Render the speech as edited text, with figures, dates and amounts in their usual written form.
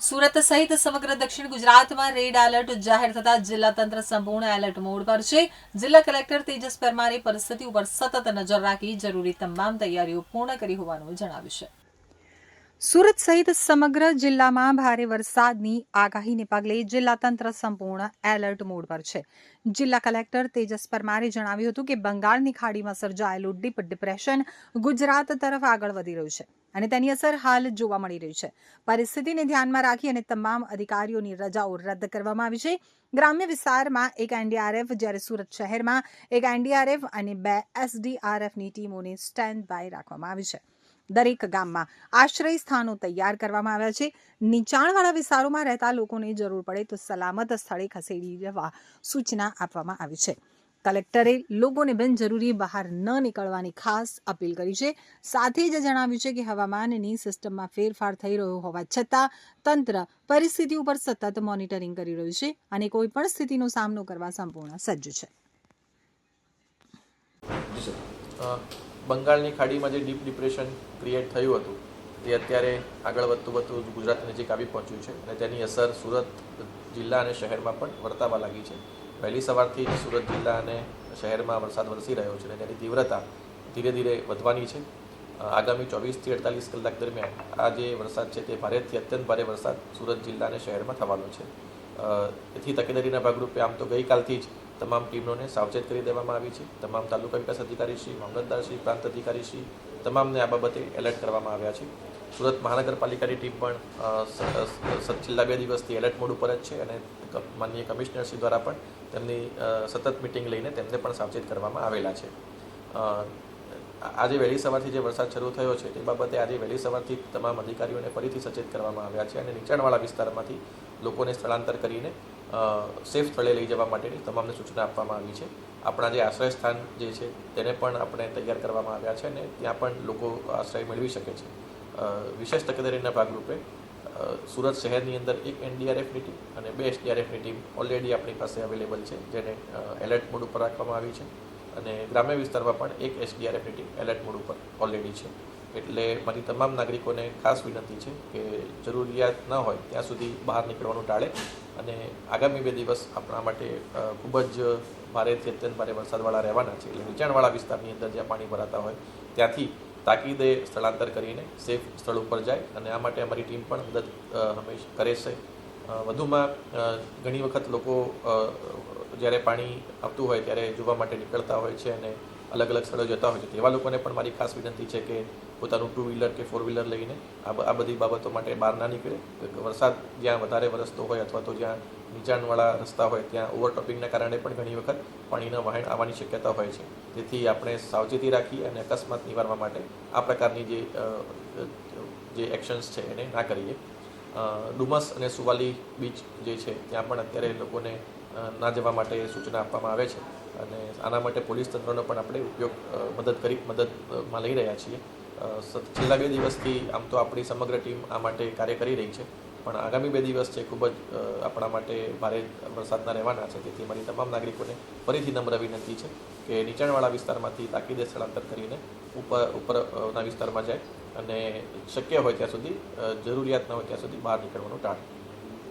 સુરત સહિત સમગ્ર દક્ષિણ ગુજરાતમાં રેડ એલર્ટ જાહેર થતા જિલ્લા તંત્ર સંપૂર્ણ એલર્ટ મોડ પર છે। જિલ્લા કલેક્ટર તેજસ પરમારે પરિસ્થિતિ ઉપર સતત નજર રાખી જરૂરી તમામ તૈયારીઓ પૂર્ણ કરી હોવાનું જણાવ્યું છે। સુરત સહિત સમગ્ર જિલ્લામાં ભારે વરસાદની આગાહીને પગલે જિલ્લા તંત્ર સંપૂર્ણ એલર્ટ મોડ પર છે। જિલ્લા કલેક્ટર તેજસ પરમારે જણાવ્યું હતું કે બંગાળની ખાડીમાં સર્જાયેલું ડીપ ડિપ્રેશન ગુજરાત તરફ આગળ વધી રહ્યું છે અને તેની અસર હાલ જોવા મળી રહી છે। પરિસ્થિતિને ધ્યાનમાં રાખી અને તમામ અધિકારીઓની રજાઓ રદ કરવામાં આવી છે। ગ્રામ્ય વિસ્તારમાં એક એનડીઆરએફ જ્યારે સુરત શહેરમાં એક એનડીઆરએફ અને 2 એસડીઆરએફની ટીમોને સ્ટેન્ડ બાય રાખવામાં આવી છે। દરેક ગામમાં આશ્રય સ્થાનો તૈયાર કરવામાં આવ્યા છે। નીચાણવાળા વિસ્તારોમાં રહેતા લોકોને જરૂર પડે તો સલામત સ્થળે ખસેડી જવા સૂચના આપવામાં આવી છે। કલેક્ટરે લોકોને બિનજરૂરી બહાર ન નીકળવાની ખાસ અપીલ કરી છે। સાથે જ જણાવ્યું છે કે હવામાનની સિસ્ટમમાં ફેરફાર થઈ રહ્યો હોવા છતાં તંત્ર પરિસ્થિતિ ઉપર સતત મોનિટરિંગ કરી રહ્યું છે અને કોઈપણ સ્થિતિનો સામનો કરવા સંપૂર્ણ સજ્જ છે। બંગાળની ખાડીમાં જે ડીપ ડિપ્રેશન ક્રિએટ થયું હતું તે અત્યારે આગળ વધતું ગુજરાત નજીક આવી પહોંચ્યું છે અને તેની અસર સુરત જિલ્લા અને શહેરમાં પણ વર્તાવા લાગી છે। વહેલી સવારથી જ સુરત જિલ્લા અને શહેરમાં વરસાદ વરસી રહ્યો છે અને તેની તીવ્રતા ધીરે ધીરે વધવાની છે। આગામી 24 થી 48 કલાક દરમિયાન આ જે વરસાદ છે તે ભારેથી અત્યંત ભારે વરસાદ સુરત જિલ્લા અને શહેરમાં થવાનો છે। એથી તકેદારીના ભાગરૂપે આમ તો ગઈકાલથી જ તમામ ટીમોને સાવચેત કરી દેવામાં આવી છે। તમામ તાલુકા વિકાસ અધિકારીશ્રી, મામલતદારશ્રી, પ્રાંત અધિકારીશ્રી તમામને આ બાબતે એલર્ટ કરવામાં આવ્યા છે। સુરત મહાનગરપાલિકાની ટીમ પણ છેલ્લા 2 દિવસથી એલર્ટ મોડ ઉપર જ છે અને માનનીય કમિશનરશ્રી દ્વારા પણ તેમની સતત મિટિંગ લઈને તેમને પણ સાવચેત કરવામાં આવેલા છે। આજે વહેલી સવારથી જે વરસાદ શરૂ થયો છે તે બાબતે આજે વહેલી સવારથી તમામ અધિકારીઓને ફરીથી સચેત કરવામાં આવ્યા છે અને નીચાણવાળા વિસ્તારમાંથી લોકોને સ્થળાંતર કરીને સેફ સ્થળે લઈ જવા માટેની તમામને સૂચના આપવામાં આવી છે। આપણા જે આશ્રય સ્થાન જે છે તેને પણ આપણે તૈયાર કરવામાં આવ્યા છે અને ત્યાં પણ લોકો આશ્રય મેળવી શકે છે। વિશેષ તકેદારીના ભાગરૂપે સુરત શહેરની અંદર એક એનડીઆરએફની ટીમ અને 2 એસડીઆરએફની ટીમ ઓલરેડી આપણી પાસે અવેલેબલ છે જેને એલર્ટ મોડ ઉપર રાખવામાં આવી છે અને ગ્રામ્ય વિસ્તારમાં પણ એક એસડીઆરએફની ટીમ એલર્ટ મોડ ઉપર ઓલરેડી છે। એટલે મારી તમામ નાગરિકોને ખાસ વિનંતી છે કે જરૂરિયાત ન હોય ત્યાં સુધી બહાર નીકળવાનું ટાળે અને આગામી 2 દિવસ આપણા માટે ખૂબ જ ભારેથી અત્યંત ભારે વરસાદવાળા રહેવાના છે। એટલે નીચાણવાળા વિસ્તારની અંદર જ્યાં પાણી ભરાતા હોય ત્યાંથી તાકીદે સ્થળાંતર કરીને સેફ સ્થળ ઉપર જાય અને આ માટે અમારી ટીમ પણ મદદ હંમેશા કરે છે। વધુમાં ઘણી વખત લોકો જ્યારે પાણી આવતું હોય ત્યારે જોવા માટે નીકળતા હોય છે અને અલગ અલગ સ્થળો જતા હોય છે તેવા લોકોને પણ મારી ખાસ વિનંતી છે કે પોતાનું 2 વ્હીલર કે 4 વ્હીલર લઈને આ બધી બાબતો માટે બહાર ના નીકળે। વરસાદ જ્યાં વધારે વરસતો હોય અથવા તો જ્યાં નીચાણવાળા રસ્તા હોય ત્યાં ઓવરટોપિંગના કારણે પણ ઘણી વખત પાણીના વહેણ આવવાની શક્યતા હોય છે। તેથી આપણે સાવચેતી રાખી અને અકસ્માત નિવારવા માટે આ પ્રકારની જે એક્શન્સ છે એને ના કરીએ। ડુમસ અને સુવાલી બીચ જે છે ત્યાં પણ અત્યારે લોકોને ના જવા માટે સૂચના આપવામાં આવે છે અને આના માટે પોલીસ તંત્રનો પણ આપણે મદદમાં લઈ રહ્યા છીએ। છેલ્લા 2 દિવસથી આમ તો આપણી સમગ્ર ટીમ આ માટે કાર્ય કરી રહી છે પણ આગામી 2 દિવસ છે ખૂબ જ આપણા માટે ભારે વરસાદના રહેવાના છે। તેથી મારી તમામ નાગરિકોને ફરીથી નમ્ર વિનંતી છે કે નીચાણવાળા વિસ્તારમાંથી તાકીદે સ્થળાંતર કરીને ઉપરના વિસ્તારમાં જાય અને શક્ય હોય ત્યાં સુધી જરૂરિયાત ન હોય ત્યાં સુધી બહાર નીકળવાનું ટાળે।